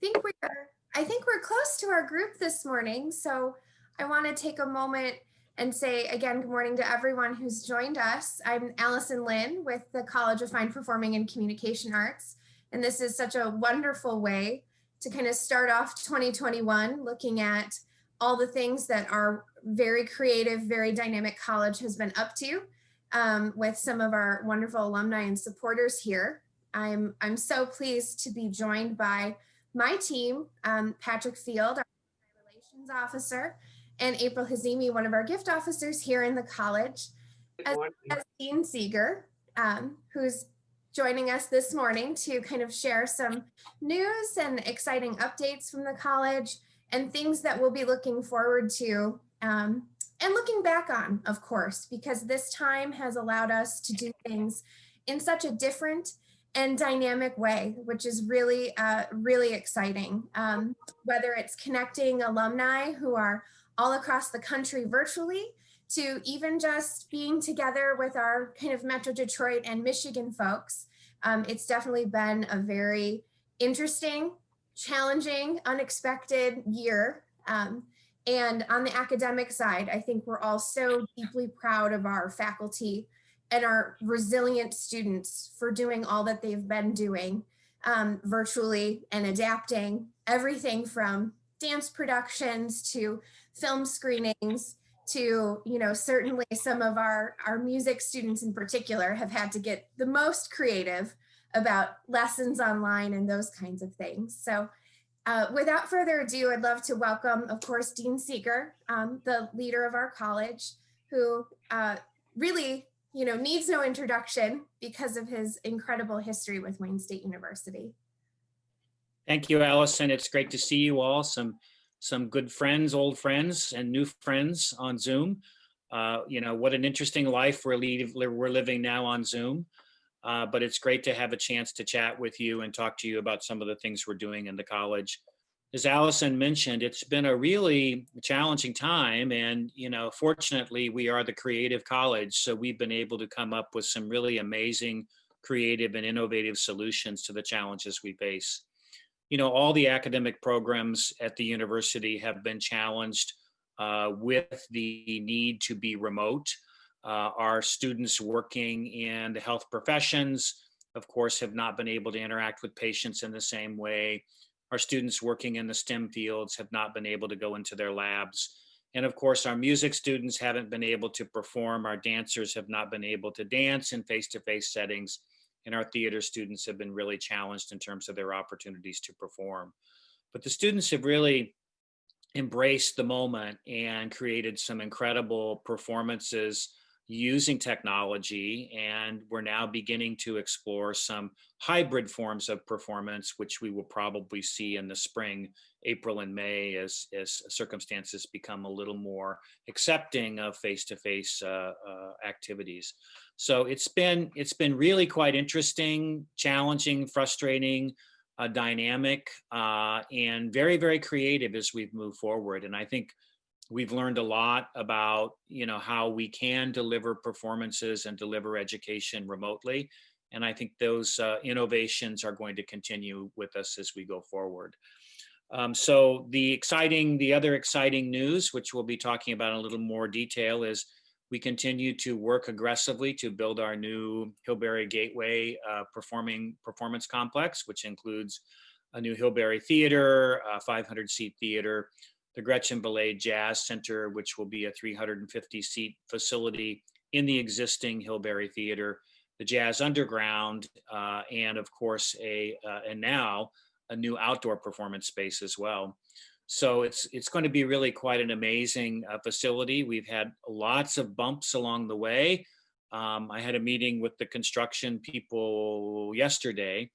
I think we're close to our group this morning. So I want to take a moment and say again, good morning to everyone who's joined us. I'm Allison Lynn with the College of Fine Performing and Communication Arts. And this is such a wonderful way to kind of start off 2021, looking at all the things that our very creative, very dynamic college has been up to with some of our wonderful alumni and supporters here. I'm so pleased to be joined by my team, Patrick Field, our relations officer, and April Hazimi, one of our gift officers here in the college, as Dean Seeger, who's joining us this morning to kind of share some news and exciting updates from the college and things that we'll be looking forward to and looking back on, of course, because this time has allowed us to do things in such a different and dynamic way, which is really, really exciting. Whether it's connecting alumni who are all across the country virtually, to even just being together with our kind of Metro Detroit and Michigan folks. It's definitely been a very interesting, challenging, unexpected year. And on the academic side, I think we're all so deeply proud of our faculty and our resilient students for doing all that they've been doing virtually and adapting everything from dance productions to film screenings to, certainly some of our music students in particular have had to get the most creative about lessons online and those kinds of things. So without further ado, I'd love to welcome, of course, Dean Seeger, the leader of our college, who really needs no introduction because of his incredible history with Wayne State University. Thank you, Allison. It's great to see you all. Some good friends, old friends, and new friends on Zoom. What an interesting life we're living now on Zoom. But it's great to have a chance to chat with you and talk to you about some of the things we're doing in the college. As Allison mentioned, it's been a really challenging time, and fortunately we are the creative college, so we've been able to come up with some really amazing creative and innovative solutions to the challenges we face. All the academic programs at the university have been challenged with the need to be remote. Our students working in the health professions, of course, have not been able to interact with patients in the same way. Our students working in the STEM fields have not been able to go into their labs. And of course, our music students haven't been able to perform. Our dancers have not been able to dance in face-to-face settings. And our theater students have been really challenged in terms of their opportunities to perform. But the students have really embraced the moment and created some incredible performances using technology, and we're now beginning to explore some hybrid forms of performance, which we will probably see in the spring, April and May, as circumstances become a little more accepting of face-to-face activities. So it's been really quite interesting, challenging, frustrating, dynamic, and very, very creative as we've moved forward. And I think we've learned a lot about, how we can deliver performances and deliver education remotely. And I think those innovations are going to continue with us as we go forward. So the other exciting news, which we'll be talking about in a little more detail, is we continue to work aggressively to build our new Hillberry Gateway performance complex, which includes a new Hillberry Theater, a 500-seat theater, the Gretchen Ballet Jazz Center, which will be a 350-seat facility in the existing Hillberry Theater, the Jazz Underground, and of course, and now a new outdoor performance space as well. So it's going to be really quite an amazing facility. We've had lots of bumps along the way. I had a meeting with the construction people yesterday,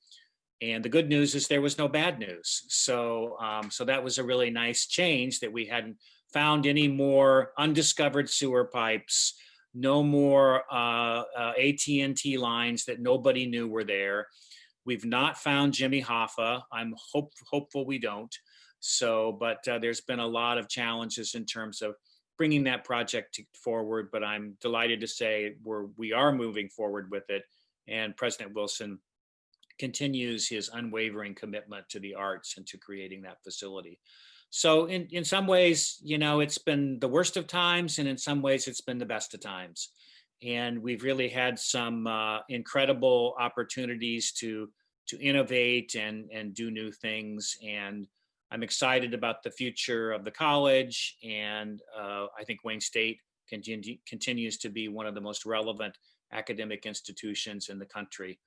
and the good news is there was no bad news. So that was a really nice change, that we hadn't found any more undiscovered sewer pipes, no more AT&T lines that nobody knew were there. We've not found Jimmy Hoffa. I'm hopeful we don't. But there's been a lot of challenges in terms of bringing that project forward, but I'm delighted to say we are moving forward with it. And President Wilson continues his unwavering commitment to the arts and to creating that facility. So in some ways, it's been the worst of times, and in some ways it's been the best of times. And we've really had some incredible opportunities to innovate and do new things. And I'm excited about the future of the college. And I think Wayne State continues to be one of the most relevant academic institutions in the country.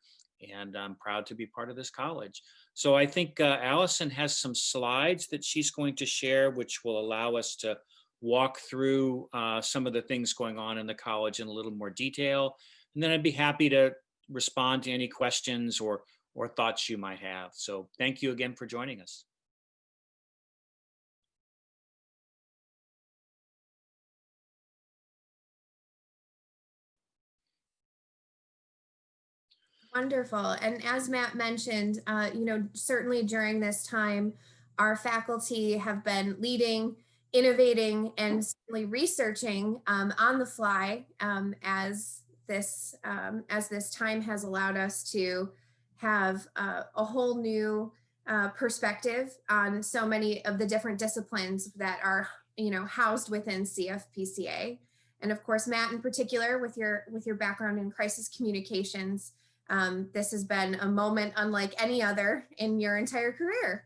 And I'm proud to be part of this college. So I think Allison has some slides that she's going to share, which will allow us to walk through some of the things going on in the college in a little more detail. And then I'd be happy to respond to any questions or thoughts you might have. So thank you again for joining us. Wonderful. And as Matt mentioned, certainly during this time, our faculty have been leading, innovating, and certainly researching on the fly as this time has allowed us to have a whole new perspective on so many of the different disciplines that are housed within CFPCA. And of course, Matt, in particular, with your background in crisis communications, this has been a moment unlike any other in your entire career.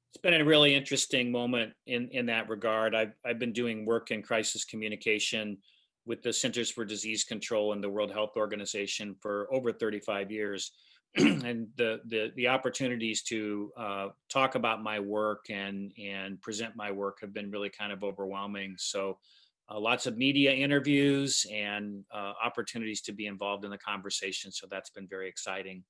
It's been a really interesting moment in that regard. I've been doing work in crisis communication with the Centers for Disease Control and the World Health Organization for over 35 years. And the opportunities to talk about my work and present my work have been really kind of overwhelming. So lots of media interviews and opportunities to be involved in the conversation. So that's been very exciting.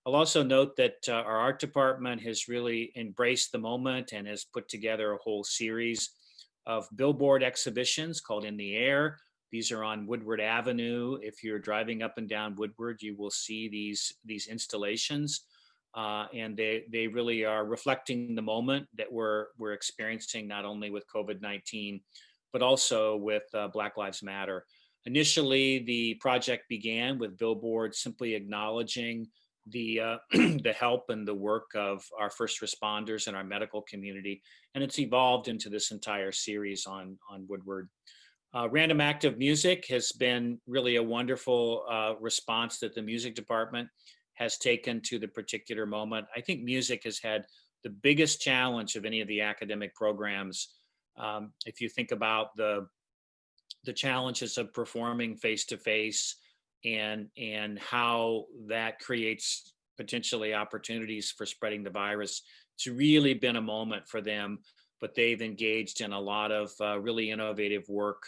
I'll also note that our art department has really embraced the moment and has put together a whole series of billboard exhibitions called In the Air. These are on Woodward Avenue. If you're driving up and down Woodward, you will see these installations. And they really are reflecting the moment that we're experiencing, not only with COVID-19, but also with Black Lives Matter. Initially, the project began with billboards simply acknowledging the the help and the work of our first responders and our medical community, and it's evolved into this entire series on Woodward. Random Active Music has been really a wonderful response that the music department has taken to the particular moment. I think music has had the biggest challenge of any of the academic programs. If you think about the challenges of performing face-to-face and how that creates potentially opportunities for spreading the virus, it's really been a moment for them, but they've engaged in a lot of really innovative work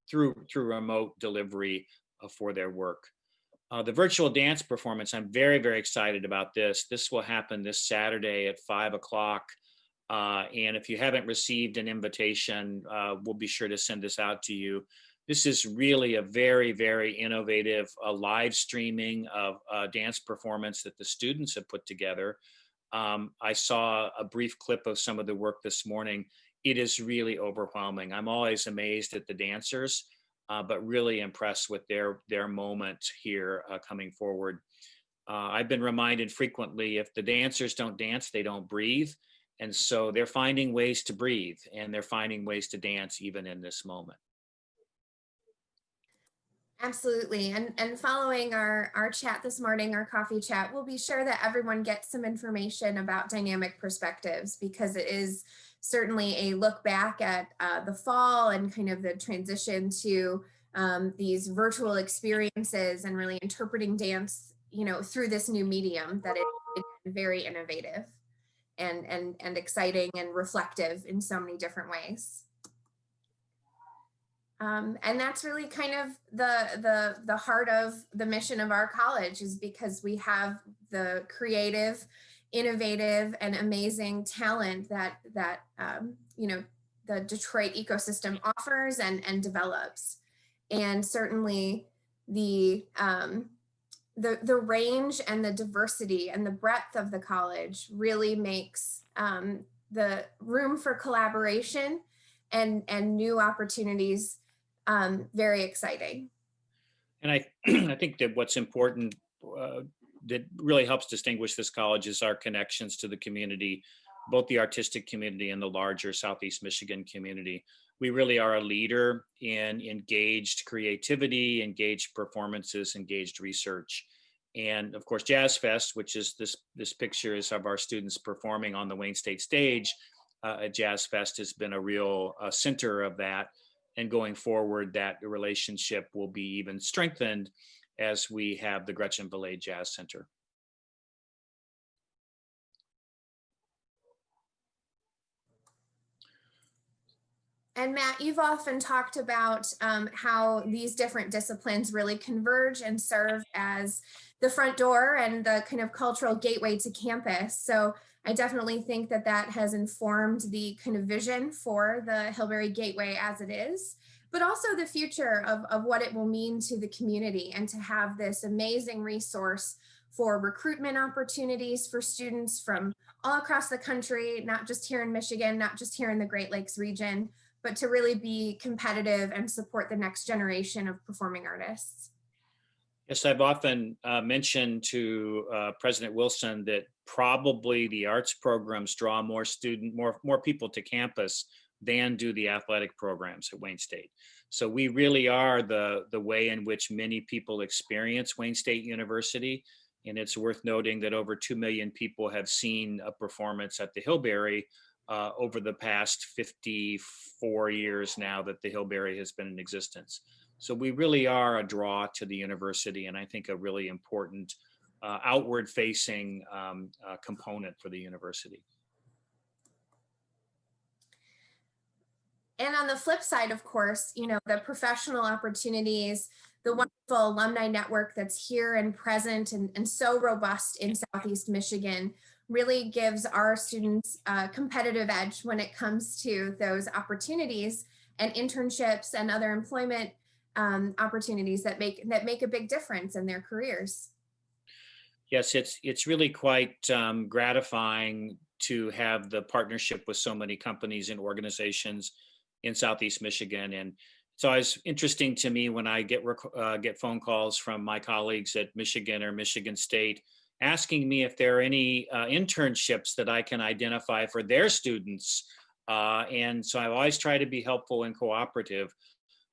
through remote delivery for their work. The virtual dance performance, I'm very, very excited about this. This will happen this Saturday at 5 o'clock. And if you haven't received an invitation, we'll be sure to send this out to you. This is really a very, very innovative live streaming of a dance performance that the students have put together. I saw a brief clip of some of the work this morning. It is really overwhelming. I'm always amazed at the dancers, but really impressed with their moment here coming forward. I've been reminded frequently, if the dancers don't dance, they don't breathe. And so they're finding ways to breathe, and they're finding ways to dance even in this moment. Absolutely. And following our chat this morning, our coffee chat, we'll be sure that everyone gets some information about dynamic perspectives, because it is certainly a look back at the fall and kind of the transition to these virtual experiences and really interpreting dance, through this new medium that is very innovative and exciting and reflective in so many different ways. And that's really kind of the heart of the mission of our college, is because we have the creative, innovative, and amazing talent that the Detroit ecosystem offers and develops. And certainly the range and the diversity and the breadth of the college really makes the room for collaboration and new opportunities very exciting. And I think that what's important that really helps distinguish this college is our connections to the community, both the artistic community and the larger Southeast Michigan community. We really are a leader in engaged creativity, engaged performances, engaged research. And of course, Jazz Fest, which is this picture is of our students performing on the Wayne State stage at Jazz Fest, has been a real center of that. And going forward, that relationship will be even strengthened as we have the Gretchen Valet Jazz Center. And Matt, you've often talked about how these different disciplines really converge and serve as the front door and the kind of cultural gateway to campus. So I definitely think that that has informed the kind of vision for the Hillberry Gateway as it is, but also the future of what it will mean to the community, and to have this amazing resource for recruitment opportunities for students from all across the country, not just here in Michigan, not just here in the Great Lakes region, but to really be competitive and support the next generation of performing artists. Yes, I've often mentioned to President Wilson that probably the arts programs draw more people to campus than do the athletic programs at Wayne State. So we really are the way in which many people experience Wayne State University. And it's worth noting that over 2 million people have seen a performance at the Hillberry over the past 54 years now that the Hillberry has been in existence. So we really are a draw to the university, and I think a really important outward-facing component for the university. And on the flip side, of course, you know, the professional opportunities, the wonderful alumni network that's here and present and so robust in Southeast Michigan really gives our students a competitive edge when it comes to those opportunities and internships and other employment opportunities that make a big difference in their careers. Yes, it's really quite gratifying to have the partnership with so many companies and organizations in Southeast Michigan. And it's always interesting to me when I get phone calls from my colleagues at Michigan or Michigan State asking me if there are any internships that I can identify for their students. And so I always try to be helpful and cooperative,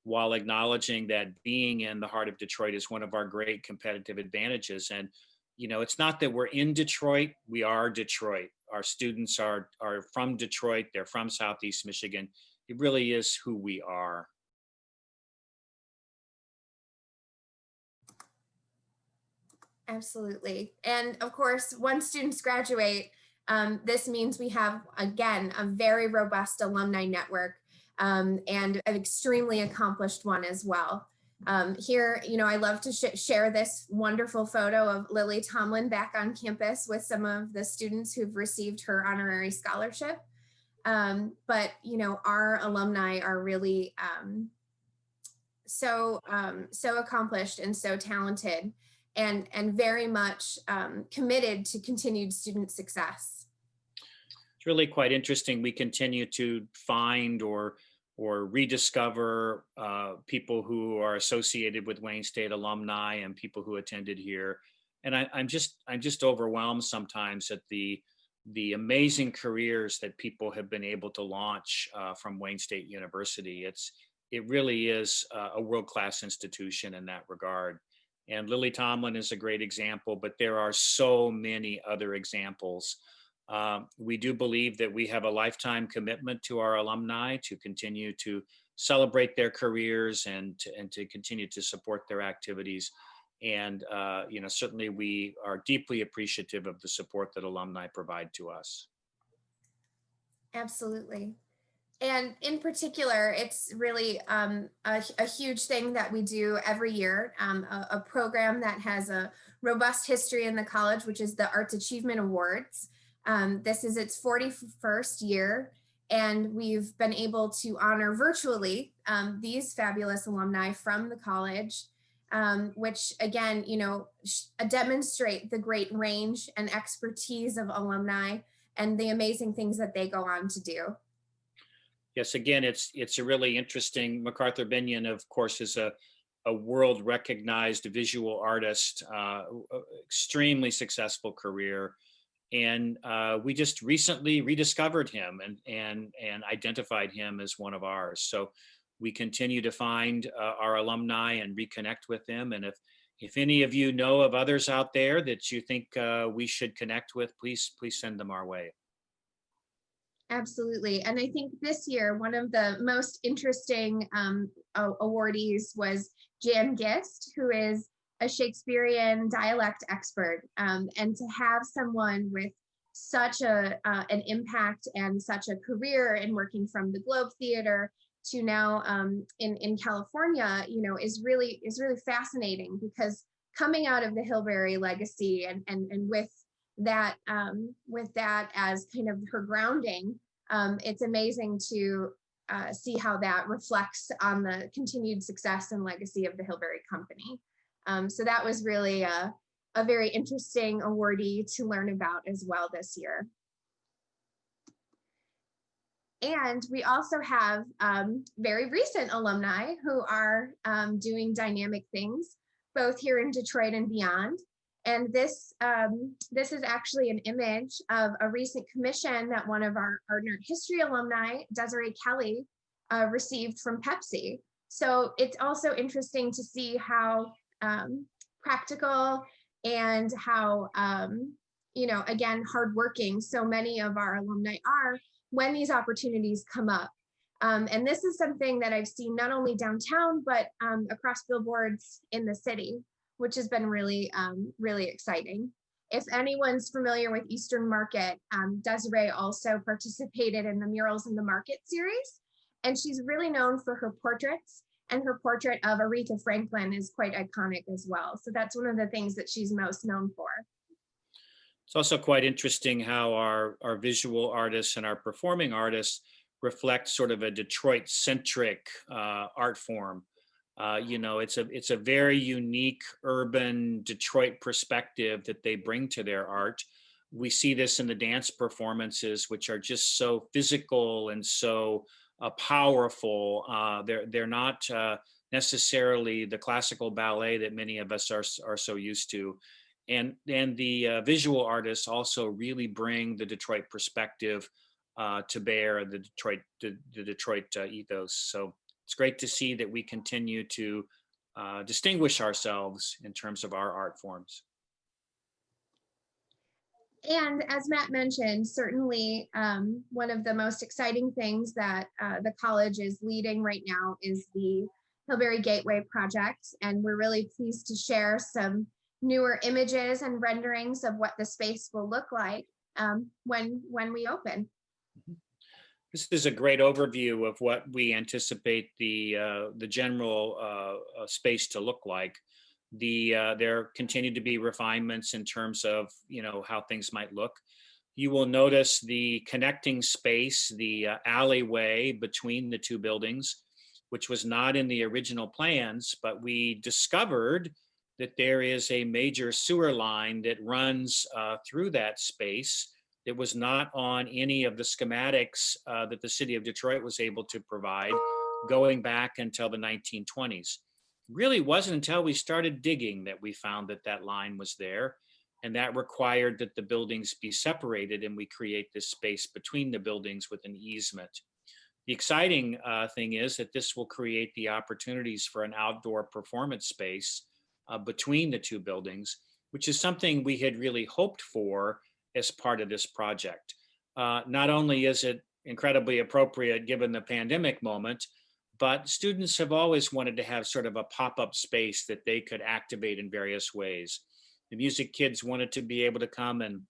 while acknowledging that being in the heart of Detroit is one of our great competitive advantages. And, you know, it's not that we're in Detroit, we are Detroit. Our students are from Detroit, they're from Southeast Michigan. It really is who we are. Absolutely. And of course, once students graduate, this means we have, again, a very robust alumni network, and an extremely accomplished one as well. Here, you know, I love to share this wonderful photo of Lily Tomlin back on campus with some of the students who've received her honorary scholarship. But, you know, our alumni are really so accomplished and so talented, and very much committed to continued student success. It's really quite interesting. We continue to find or rediscover people who are associated with Wayne State alumni and people who attended here. And I'm just overwhelmed sometimes at the amazing careers that people have been able to launch from Wayne State University. It really is a world-class institution in that regard. And Lily Tomlin is a great example, but there are so many other examples. We do believe that we have a lifetime commitment to our alumni to continue to celebrate their careers and to continue to support their activities. And you know, certainly we are deeply appreciative of the support that alumni provide to us. Absolutely. And in particular, it's really a huge thing that we do every year, a program that has a robust history in the college, which is the Arts Achievement Awards. This is its 41st year, and we've been able to honor virtually these fabulous alumni from the college, which again, you know, demonstrate the great range and expertise of alumni and the amazing things that they go on to do. Yes, again, it's a really interesting. MacArthur Binion, of course, is a a world recognized visual artist, extremely successful career. And we just recently rediscovered him and identified him as one of ours. So we continue to find our alumni and reconnect with them. And if any of you know of others out there that you think we should connect with, please send them our way. Absolutely. And I think this year, one of the most interesting awardees was Jan Gist, who is a Shakespearean dialect expert. And to have someone with such an impact and such a career in working from the Globe Theater to now in California, is really fascinating, because coming out of the Hillberry legacy and with that as kind of her grounding, it's amazing to see how that reflects on the continued success and legacy of the Hillberry Company. So that was really a very interesting awardee to learn about as well this year. And we also have very recent alumni who are doing dynamic things, both here in Detroit and beyond. And this is actually an image of a recent commission that one of our art history alumni, Desiree Kelly, received from Pepsi. So it's also interesting to see how practical and how, again, hardworking so many of our alumni are when these opportunities come up. And this is something that I've seen not only downtown, but across billboards in the city, which has been really, really exciting. If anyone's familiar with Eastern Market, Desiree also participated in the Murals in the Market series, and she's really known for her portraits, and her portrait of Aretha Franklin is quite iconic as well. So that's one of the things that she's most known for. It's also quite interesting how our visual artists and our performing artists reflect sort of a Detroit-centric art form. It's a very unique urban Detroit perspective that they bring to their art. We see this in the dance performances, which are just so physical and so powerful. They're not necessarily the classical ballet that many of us are so used to. And the visual artists also really bring the Detroit perspective to bear, the Detroit ethos. So it's great to see that we continue to distinguish ourselves in terms of our art forms. And as Matt mentioned, certainly one of the most exciting things that the college is leading right now is the Hillberry Gateway project. And we're really pleased to share some newer images and renderings of what the space will look like when we open. This is a great overview of what we anticipate the general space to look like. There continue to be refinements in terms of how things might look. You will notice the connecting space, the alleyway between the two buildings, which was not in the original plans, but we discovered that there is a major sewer line that runs through that space. It was not on any of the schematics that the city of Detroit was able to provide going back until the 1920s. Really wasn't until we started digging that we found that line was there, and that required that the buildings be separated and we create this space between the buildings with an easement. The exciting thing is that this will create the opportunities for an outdoor performance space between the two buildings, which is something we had really hoped for as part of this project. Not only is it incredibly appropriate given the pandemic moment, but students have always wanted to have sort of a pop-up space that they could activate in various ways. The music kids wanted to be able to come and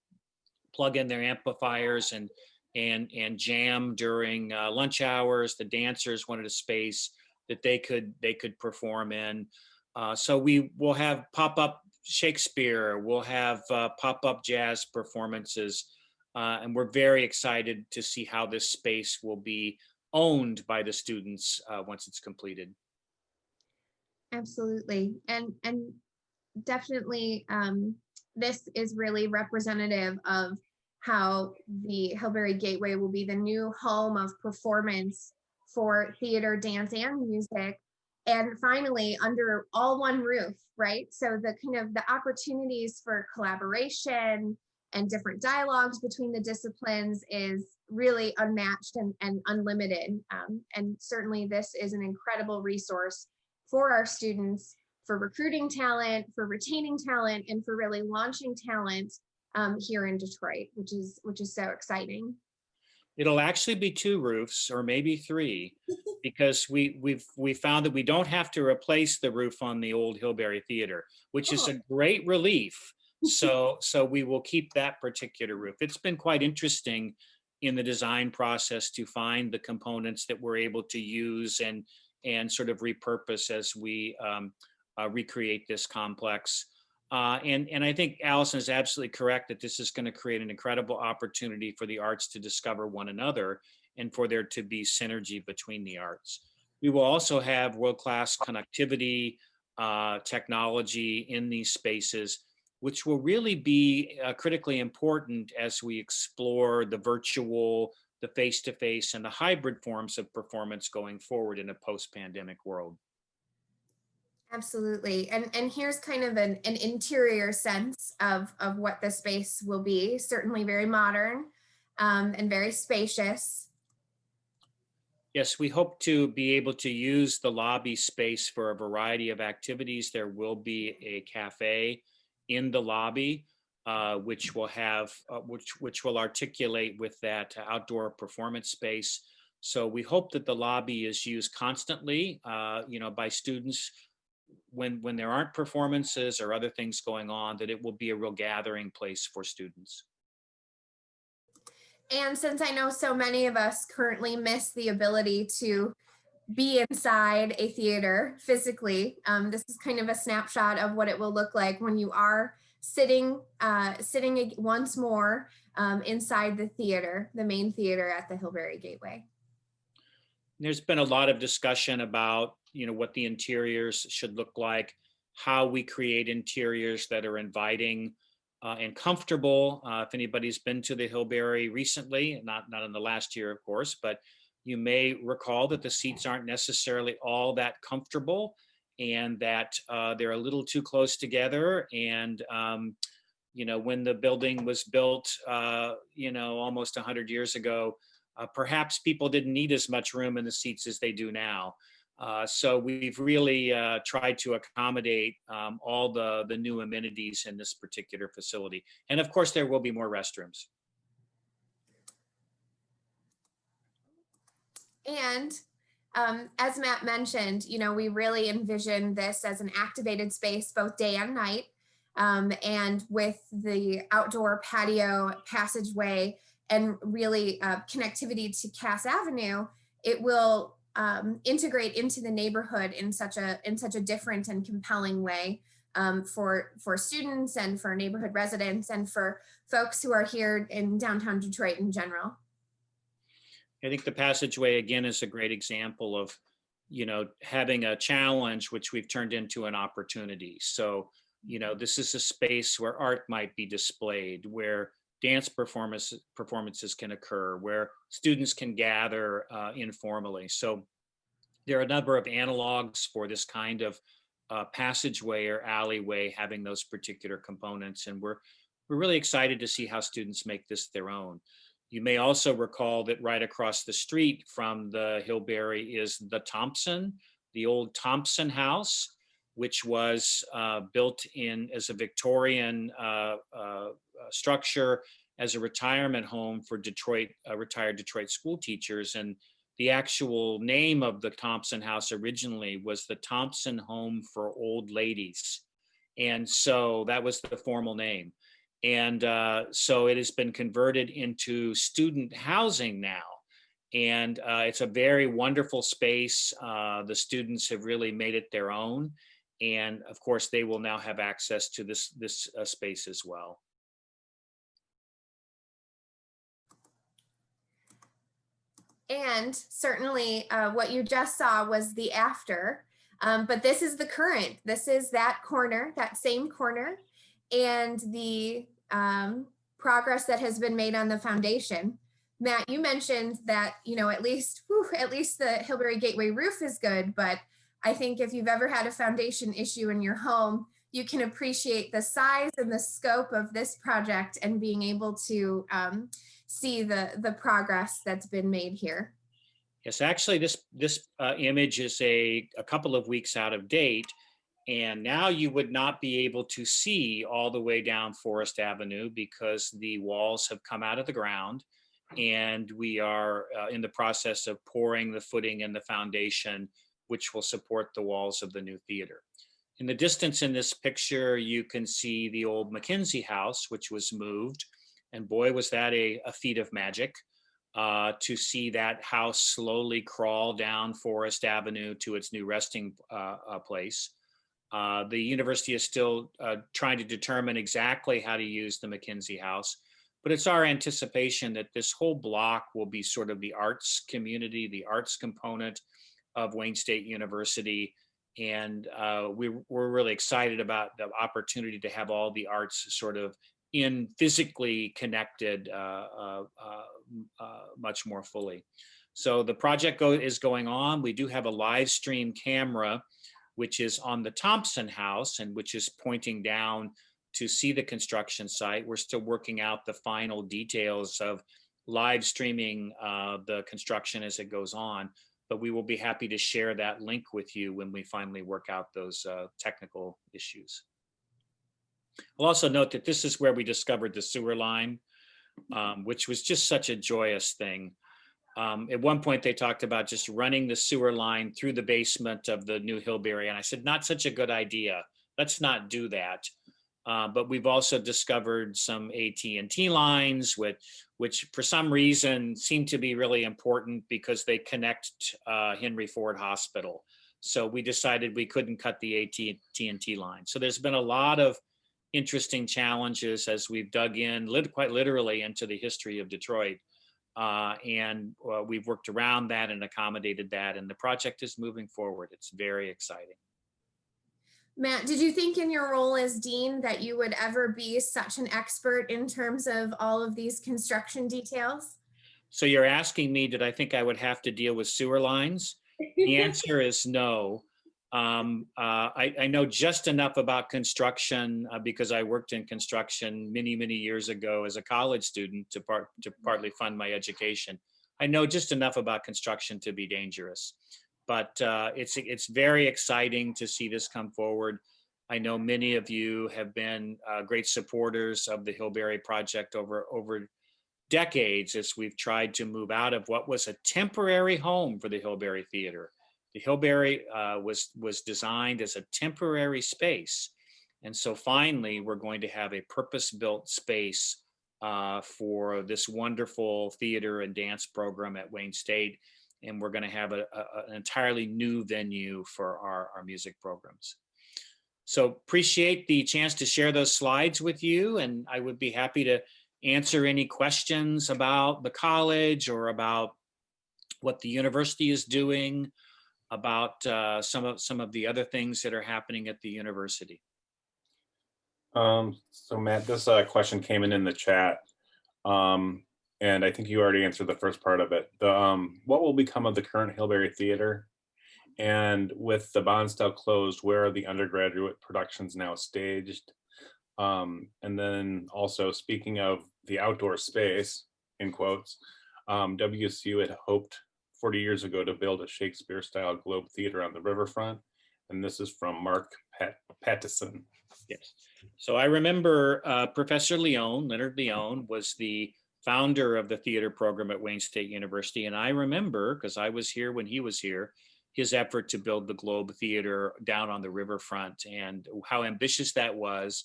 plug in their amplifiers and jam during lunch hours. The dancers wanted a space that they could perform in. So we will have pop-up Shakespeare, we'll have pop-up jazz performances, and we're very excited to see how this space will be owned by the students once it's completed. Absolutely, and definitely this is really representative of how the Hillberry Gateway will be the new home of performance for theater, dance, and music And finally, under all one roof, right? So the kind of the opportunities for collaboration and different dialogues between the disciplines is really unmatched and unlimited. And certainly this is an incredible resource for our students, for recruiting talent, for retaining talent, and for really launching talent here in Detroit, which is so exciting. It'll actually be 2 roofs or maybe 3, because we found that we don't have to replace the roof on the old Hillberry Theater, which is Oh. a great relief. So we will keep that particular roof. It's been quite interesting in the design process to find the components that we're able to use and sort of repurpose as we recreate this complex. And I think Allison is absolutely correct that this is going to create an incredible opportunity for the arts to discover one another and for there to be synergy between the arts. We will also have world-class connectivity, technology in these spaces, which will really be critically important as we explore the virtual, the face-to-face, and the hybrid forms of performance going forward in a post-pandemic world. Absolutely. And here's kind of an interior sense of what the space will be. Certainly very modern and very spacious. Yes, we hope to be able to use the lobby space for a variety of activities. There will be a cafe in the lobby, which will have which will articulate with that outdoor performance space. So we hope that the lobby is used constantly, by students when there aren't performances or other things going on, that it will be a real gathering place for students. And since I know so many of us currently miss the ability to be inside a theater physically, this is kind of a snapshot of what it will look like when you are sitting once more inside the theater, the main theater at the Hillberry Gateway. There's been a lot of discussion about, what the interiors should look like, how we create interiors that are inviting and comfortable. If anybody's been to the Hillberry recently, not in the last year, of course, but you may recall that the seats aren't necessarily all that comfortable and that they're a little too close together. And, when the building was built, almost 100 years ago, perhaps people didn't need as much room in the seats as they do now. So we've really tried to accommodate all the new amenities in this particular facility. And of course, there will be more restrooms. And as Matt mentioned, we really envision this as an activated space, both day and night. And with the outdoor patio, passageway, and really connectivity to Cass Avenue, it will integrate into the neighborhood in such a different and compelling way for students and for neighborhood residents and for folks who are here in downtown Detroit in general. I think the passageway again is a great example of, having a challenge which we've turned into an opportunity. So, this is a space where art might be displayed, where dance performances can occur, where students can gather informally. So there are a number of analogs for this kind of passageway or alleyway having those particular components. And we're really excited to see how students make this their own. You may also recall that right across the street from the Hillberry is the Thompson, the old Thompson House, which was built as a Victorian structure as a retirement home for retired Detroit school teachers. And the actual name of the Thompson House originally was the Thompson Home for Old Ladies. And so that was the formal name. And so it has been converted into student housing now. And it's a very wonderful space. The students have really made it their own. And of course, they will now have access to this space as well. And certainly what you just saw was the after, but this is the current. This is that corner, that same corner, and the progress that has been made on the foundation. Matt, you mentioned that, at least the Hillberry Gateway roof is good, but I think if you've ever had a foundation issue in your home, you can appreciate the size and the scope of this project and being able to see the progress that's been made here. Yes, actually, this image is a couple of weeks out of date, and now you would not be able to see all the way down Forest Avenue because the walls have come out of the ground, and we are in the process of pouring the footing and the foundation, which will support the walls of the new theater. In the distance in this picture, you can see the old McKinsey house, which was moved, and boy, was that a feat of magic. To see that house slowly crawl down Forest Avenue to its new resting place. The university is still trying to determine exactly how to use the McKinsey house, but it's our anticipation that this whole block will be sort of the arts community, the arts component of Wayne State University. And we're really excited about the opportunity to have all the arts sort of in physically connected much more fully. So the project is going on. We do have a live stream camera, which is on the Thompson house and which is pointing down to see the construction site. We're still working out the final details of live streaming the construction as it goes on, but we will be happy to share that link with you when we finally work out those technical issues. I'll also note that this is where we discovered the sewer line, which was just such a joyous thing. At one point, they talked about just running the sewer line through the basement of the new Hillberry. And I said, not such a good idea. Let's not do that. But we've also discovered some AT&T lines, which for some reason seem to be really important because they connect Henry Ford Hospital. So we decided we couldn't cut the AT&T line. So there's been a lot of interesting challenges as we've dug in quite literally into the history of Detroit. And we've worked around that and accommodated that, and the project is moving forward. It's very exciting. Matt, did you think in your role as dean that you would ever be such an expert in terms of all of these construction details? So you're asking me, did I think I would have to deal with sewer lines? The answer is no. I know just enough about construction because I worked in construction many, many years ago as a college student to partly fund my education. I know just enough about construction to be dangerous, but it's very exciting to see this come forward. I know many of you have been great supporters of the Hillberry project over decades as we've tried to move out of what was a temporary home for the Hillberry Theater. The Hillberry was designed as a temporary space. And so finally, we're going to have a purpose-built space for this wonderful theater and dance program at Wayne State. And we're going to have an entirely new venue for our music programs. So appreciate the chance to share those slides with you. And I would be happy to answer any questions about the college or about what the university is doing, about some of the other things that are happening at the university. So Matt, this question came in the chat, and I think you already answered the first part of it. What will become of the current Hillberry Theater? And with the Bonsdale closed, where are the undergraduate productions now staged? And then also, speaking of the outdoor space, in quotes, WSU had hoped 40 years ago to build a Shakespeare-style Globe Theater on the riverfront. And this is from Mark Pattison. Yes. So I remember Professor Leonard Leon was the founder of the theater program at Wayne State University. And I remember, because I was here when he was here, his effort to build the Globe Theater down on the riverfront and how ambitious that was.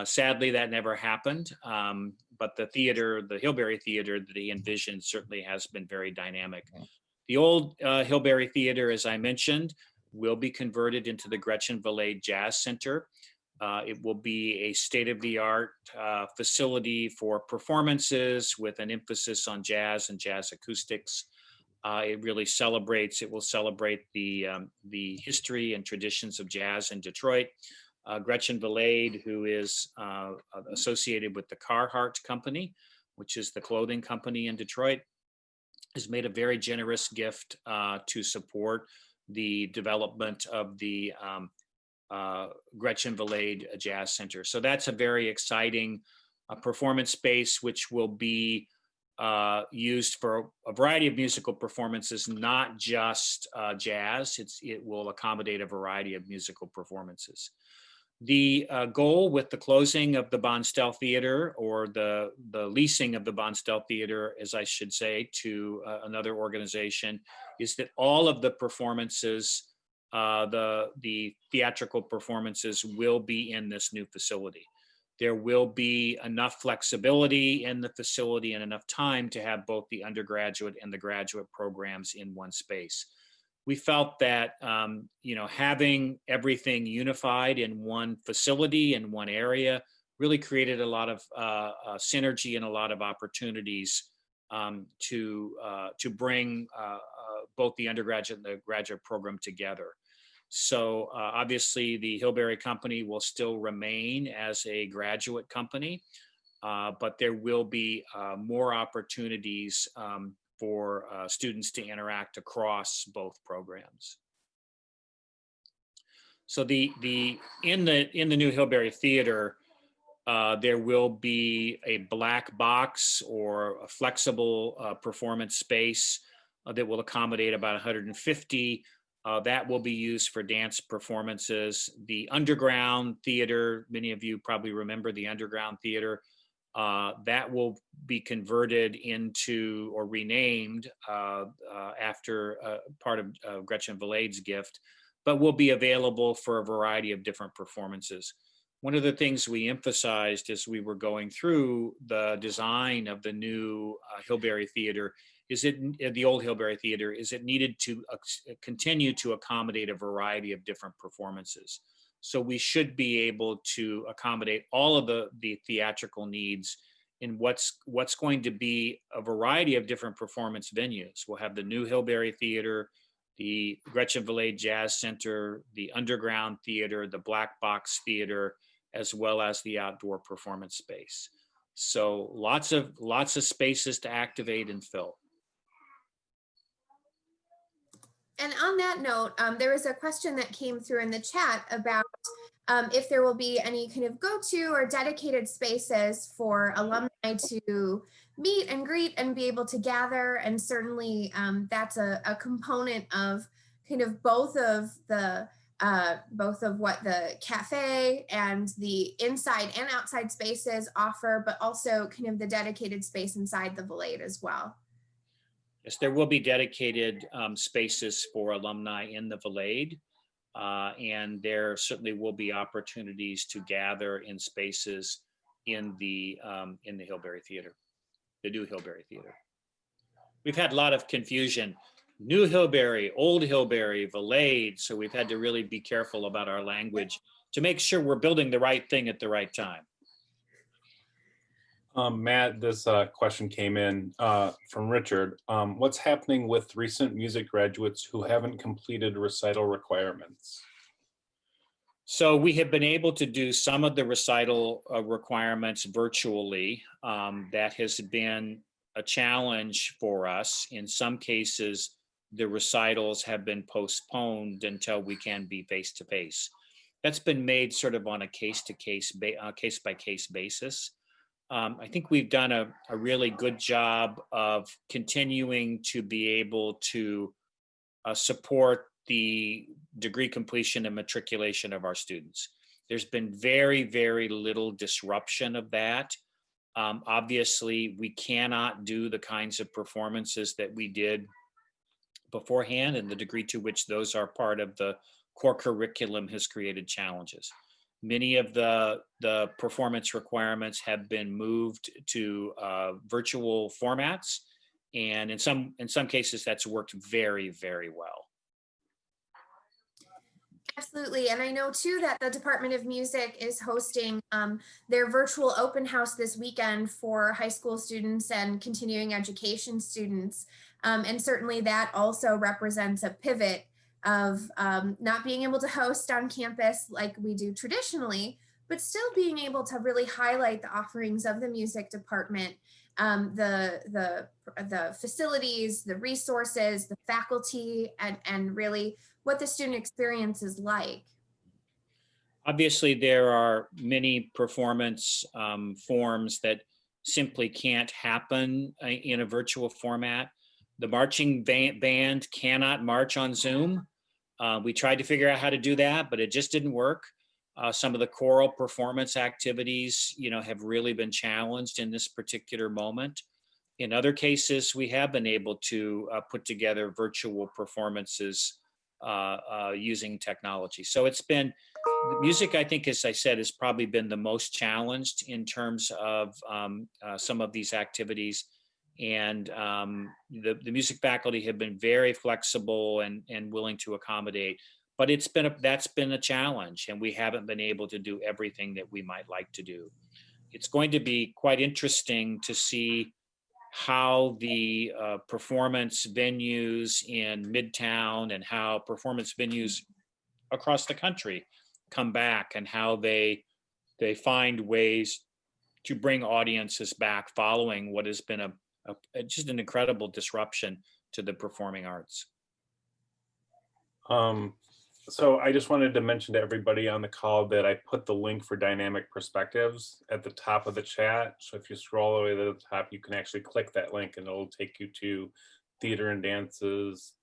Sadly, that never happened. But the theater, the Hillberry Theater that he envisioned certainly has been very dynamic. The old Hillberry Theater, as I mentioned, will be converted into the Gretchen Valade Jazz Center. It will be a state-of-the-art facility for performances with an emphasis on jazz and jazz acoustics. It will celebrate the history and traditions of jazz in Detroit. Gretchen Valade, who is associated with the Carhartt Company, which is the clothing company in Detroit, has made a very generous gift to support the development of the Gretchen Valade Jazz Center. So that's a very exciting performance space, which will be used for a variety of musical performances, not just jazz. It will accommodate a variety of musical performances. The goal with the closing of the Bonstel Theater, or the leasing of the Bonstel Theater, as I should say, to another organization, is that all of the performances, the theatrical performances, will be in this new facility. There will be enough flexibility in the facility and enough time to have both the undergraduate and the graduate programs in one space. We felt that having everything unified in one facility in one area really created a lot of synergy and a lot of opportunities to bring both the undergraduate and the graduate program together. So obviously the Hillberry Company will still remain as a graduate company, but there will be more opportunities for students to interact across both programs. So in the new Hillberry Theater, there will be a black box or a flexible performance space that will accommodate about 150. That will be used for dance performances. The underground theater, many of you probably remember the underground theater, that will be converted into or renamed after part of Gretchen Valade's gift, but will be available for a variety of different performances. One of the things we emphasized as we were going through the design of the new Hillberry Theater the old Hillberry Theater, is it needed to continue to accommodate a variety of different performances. So we should be able to accommodate all of the theatrical needs in what's going to be a variety of different performance venues. We'll have the new Hillberry Theater, the Gretchen Valade Jazz Center, the Underground Theater, the Black Box Theater, as well as the outdoor performance space. So lots of spaces to activate and fill. And on that note, there was a question that came through in the chat about if there will be any kind of go-to or dedicated spaces for alumni to meet and greet and be able to gather. And certainly that's a component of kind of both of what the cafe and the inside and outside spaces offer, but also kind of the dedicated space inside the Valade as well. Yes, there will be dedicated spaces for alumni in the Valade, and there certainly will be opportunities to gather in spaces in the Hillberry Theater, the new Hillberry Theater. We've had a lot of confusion. New Hillberry, old Hillberry, Valade, so we've had to really be careful about our language to make sure we're building the right thing at the right time. Matt, this question came in from Richard. What's happening with recent music graduates who haven't completed recital requirements? So we have been able to do some of the recital requirements virtually. That has been a challenge for us. In some cases, the recitals have been postponed until we can be face-to-face. That's been made sort of on a case-to-case, case-by-case basis. I think we've done a really good job of continuing to be able to support the degree completion and matriculation of our students. There's been very, very little disruption of that. Obviously, we cannot do the kinds of performances that we did beforehand, and the degree to which those are part of the core curriculum has created challenges. Many of the performance requirements have been moved to virtual formats, and in some cases that's worked very, very well. Absolutely, and I know too that the Department of Music is hosting their virtual open house this weekend for high school students and continuing education students, and certainly that also represents a pivot of not being able to host on campus like we do traditionally, but still being able to really highlight the offerings of the music department the facilities, the resources, the faculty, and really what the student experience is like. Obviously, there are many performance forms that simply can't happen in a virtual format. The marching band cannot march on Zoom. We tried to figure out how to do that, but it just didn't work. Some of the choral performance activities, have really been challenged in this particular moment. In other cases, we have been able to put together virtual performances using technology. So it's been, music, I think, as I said, has probably been the most challenged in terms of some of these activities. And the music faculty have been very flexible and willing to accommodate. But that's been a challenge, and we haven't been able to do everything that we might like to do. It's going to be quite interesting to see how the performance venues in Midtown and how performance venues across the country come back, and how they find ways to bring audiences back following what has been just an incredible disruption to the performing arts. So I just wanted to mention to everybody on the call that I put the link for dynamic perspectives at the top of the chat. So if you scroll all the way to the top, you can actually click that link and it'll take you to Theater and Dance's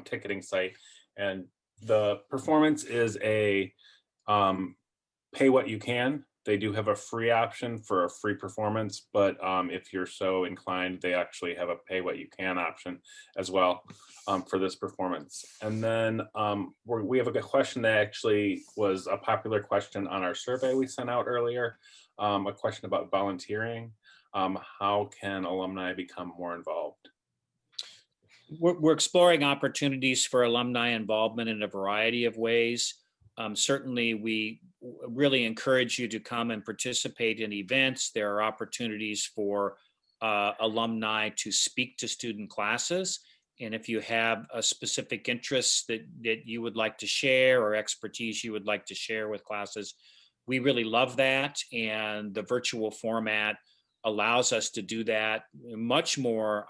ticketing site. And the performance is a pay what you can. They do have a free option for a free performance, but if you're so inclined, they actually have a pay what you can option as well for this performance. And then we have a good question that actually was a popular question on our survey we sent out earlier, a question about volunteering. How can alumni become more involved? We're exploring opportunities for alumni involvement in a variety of ways. Certainly, we really encourage you to come and participate in events. There are opportunities for alumni to speak to student classes. And if you have a specific interest that you would like to share, or expertise you would like to share with classes, we really love that. And the virtual format allows us to do that much more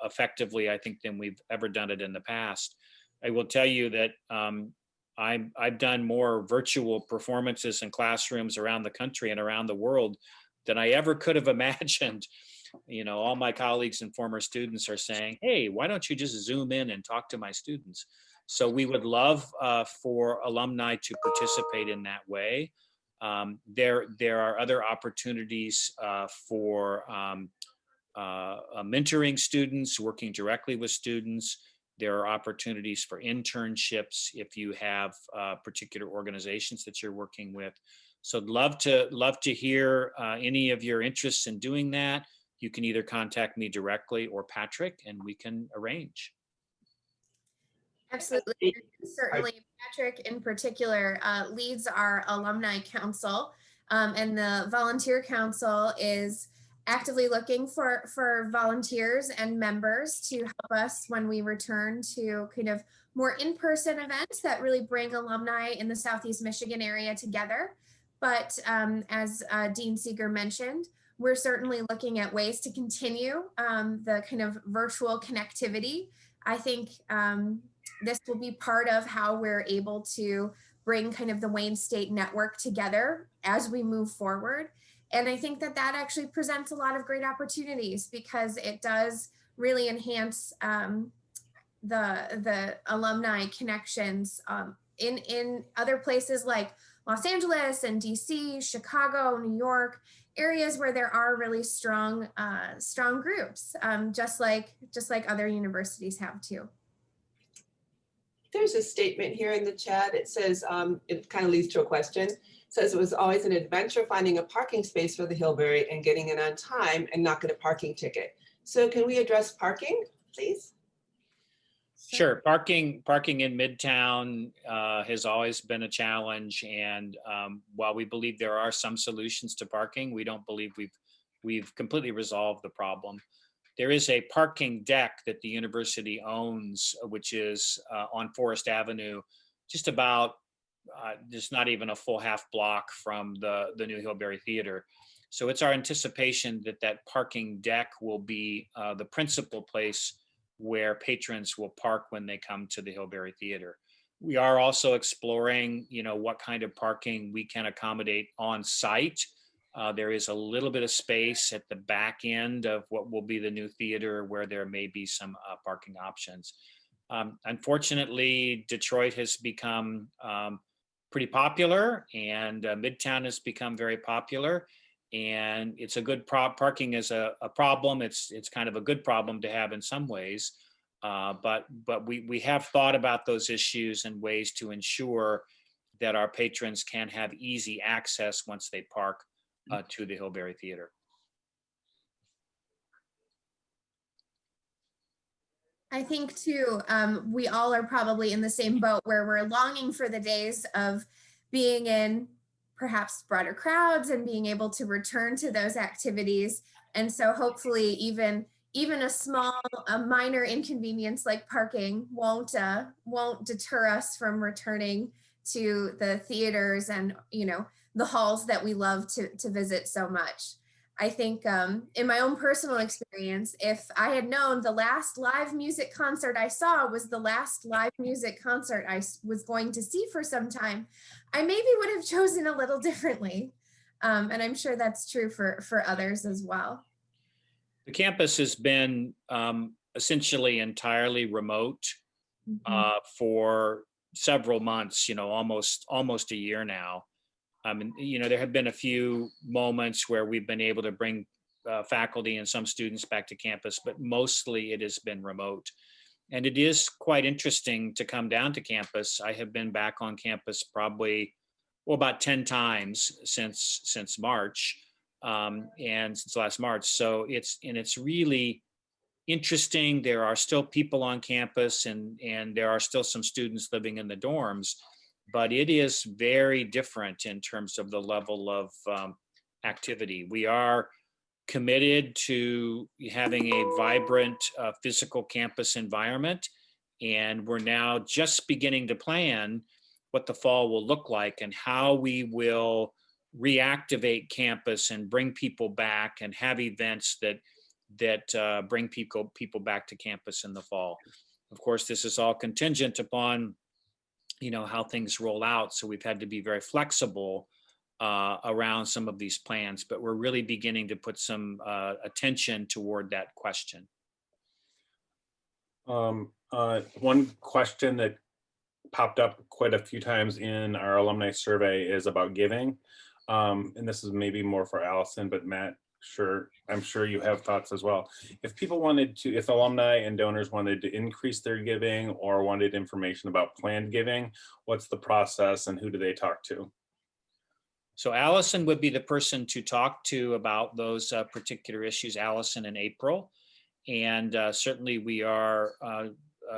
effectively, I think, than we've ever done it in the past. I will tell you that I've done more virtual performances in classrooms around the country and around the world than I ever could have imagined. All my colleagues and former students are saying, hey, why don't you just Zoom in and talk to my students? So we would love for alumni to participate in that way. There are other opportunities for mentoring students, working directly with students. There are opportunities for internships if you have particular organizations that you're working with. So love to hear any of your interests in doing that. You can either contact me directly or Patrick, and we can arrange. Absolutely. Certainly, Patrick in particular leads our alumni council, and the volunteer council is actively looking for volunteers and members to help us when we return to kind of more in-person events that really bring alumni in the Southeast Michigan area together. But as Dean Seeger mentioned, we're certainly looking at ways to continue the kind of virtual connectivity. I think this will be part of how we're able to bring kind of the Wayne State Network together as we move forward. And I think that actually presents a lot of great opportunities, because it does really enhance the alumni connections in other places like Los Angeles and DC, Chicago, New York, areas where there are really strong groups, just like other universities have too. There's a statement here in the chat. It says, it kind of leads to a question. It says, it was always an adventure finding a parking space for the Hillberry and getting in on time and not get a parking ticket. So can we address parking, please? Sure. Parking in Midtown has always been a challenge. And while we believe there are some solutions to parking, we don't believe we've completely resolved the problem. There is a parking deck that the university owns, which is on Forest Avenue, just about, just not even a full half block from the new Hillberry Theater. So it's our anticipation that that parking deck will be the principal place where patrons will park when they come to the Hillberry Theater. We are also exploring, what kind of parking we can accommodate on site. There is a little bit of space at the back end of what will be the new theater where there may be some parking options. Unfortunately, Detroit has become pretty popular, and Midtown has become very popular. And it's a good parking is a problem. It's kind of a good problem to have in some ways. But we have thought about those issues and ways to ensure that our patrons can have easy access once they park to the Hillberry Theater. I think too, we all are probably in the same boat where we're longing for the days of being in perhaps broader crowds and being able to return to those activities. And so hopefully even a minor inconvenience like parking won't deter us from returning to the theaters and, the halls that we love to visit so much. I think in my own personal experience, if I had known the last live music concert I saw was the last live music concert I was going to see for some time, I maybe would have chosen a little differently. And I'm sure that's true for others as well. The campus has been essentially entirely remote for several months, almost a year now. There have been a few moments where we've been able to bring faculty and some students back to campus, but mostly it has been remote. And it is quite interesting to come down to campus. I have been back on campus probably about 10 times since March, and since last March. So it's really interesting. There are still people on campus, and there are still some students living in the dorms. But it is very different in terms of the level of activity. We are committed to having a vibrant physical campus environment, and we're now just beginning to plan what the fall will look like and how we will reactivate campus and bring people back and have events that bring people back to campus in the fall. Of course, this is all contingent upon how things roll out. So we've had to be very flexible around some of these plans, but we're really beginning to put some attention toward that question. One question that popped up quite a few times in our alumni survey is about giving. And this is maybe more for Allison, but Matt, I'm sure you have thoughts as well. If alumni and donors wanted to increase their giving or wanted information about planned giving, what's the process and who do they talk to? So Allison would be the person to talk to about those particular issues, Allison and April. And certainly we are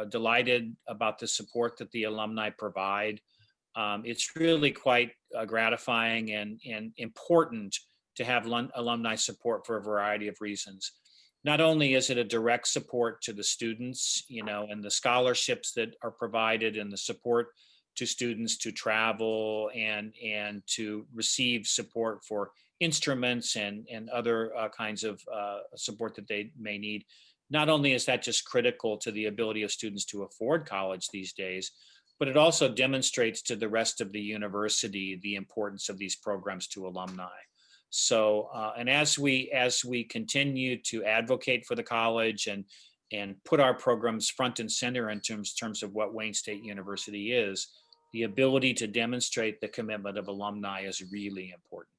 delighted about the support that the alumni provide. It's really quite gratifying and important to have alumni support for a variety of reasons. Not only is it a direct support to the students, and the scholarships that are provided and the support to students to travel and to receive support for instruments and other kinds of support that they may need. Not only is that just critical to the ability of students to afford college these days, but it also demonstrates to the rest of the university the importance of these programs to alumni. So, and as we continue to advocate for the college and put our programs front and center in terms of what Wayne State University is, the ability to demonstrate the commitment of alumni is really important.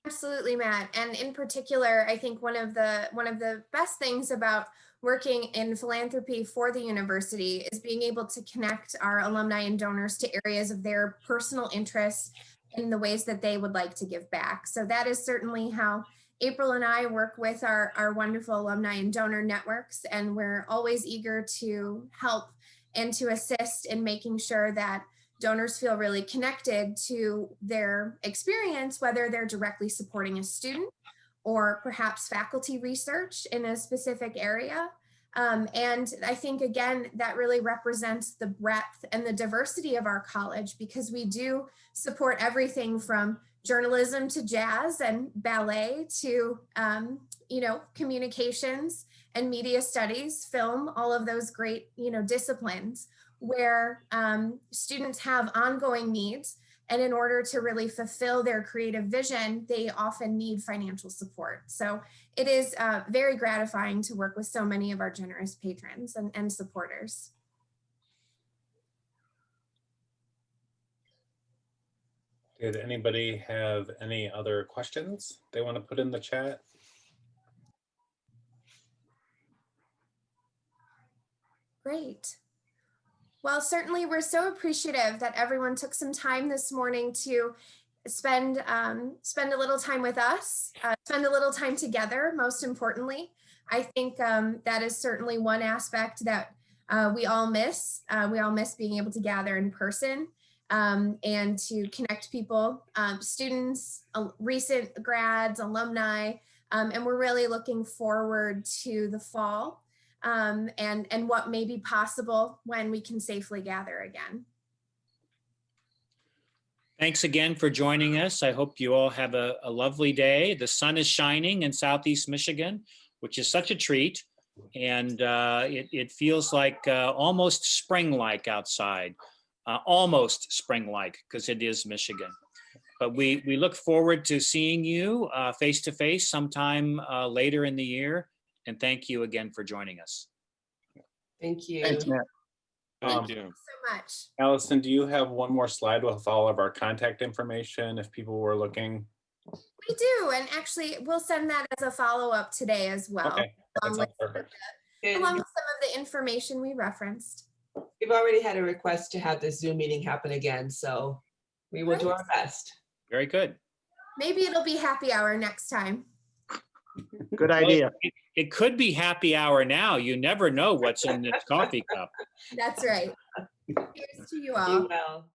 Absolutely, Matt. And in particular, I think one of the best things about working in philanthropy for the university is being able to connect our alumni and donors to areas of their personal interests in the ways that they would like to give back. So that is certainly how April and I work with our wonderful alumni and donor networks, and we're always eager to help and to assist in making sure that donors feel really connected to their experience, whether they're directly supporting a student or perhaps faculty research in a specific area. And I think, again, that really represents the breadth and the diversity of our college, because we do support everything from journalism to jazz and ballet to, communications and media studies, film, all of those great, disciplines where students have ongoing needs. And in order to really fulfill their creative vision, they often need financial support. So it is very gratifying to work with so many of our generous patrons and supporters. Did anybody have any other questions they want to put in the chat? Great. Well, certainly we're so appreciative that everyone took some time this morning to spend a little time with us, spend a little time together, most importantly. I think that is certainly one aspect that we all miss. We all miss being able to gather in person and to connect people, students, recent grads, alumni, and we're really looking forward to the fall. And what may be possible when we can safely gather again. Thanks again for joining us. I hope you all have a lovely day. The sun is shining in Southeast Michigan, which is such a treat. And it feels like almost spring-like outside, almost spring-like because it is Michigan. But we look forward to seeing you face-to-face sometime later in the year. And thank you again for joining us. Thank you. Thanks, Matt. Thank you so much. Allison, do you have one more slide with all of our contact information if people were looking? We do, and actually we'll send that as a follow-up today as well. Okay, that sounds perfect. Along with some of the information we referenced. We've already had a request to have this Zoom meeting happen again, so we will do our best. Very good. Maybe it'll be happy hour next time. Good idea. It could be happy hour now. You never know what's in this coffee cup. That's right. Here's to you Be all. well.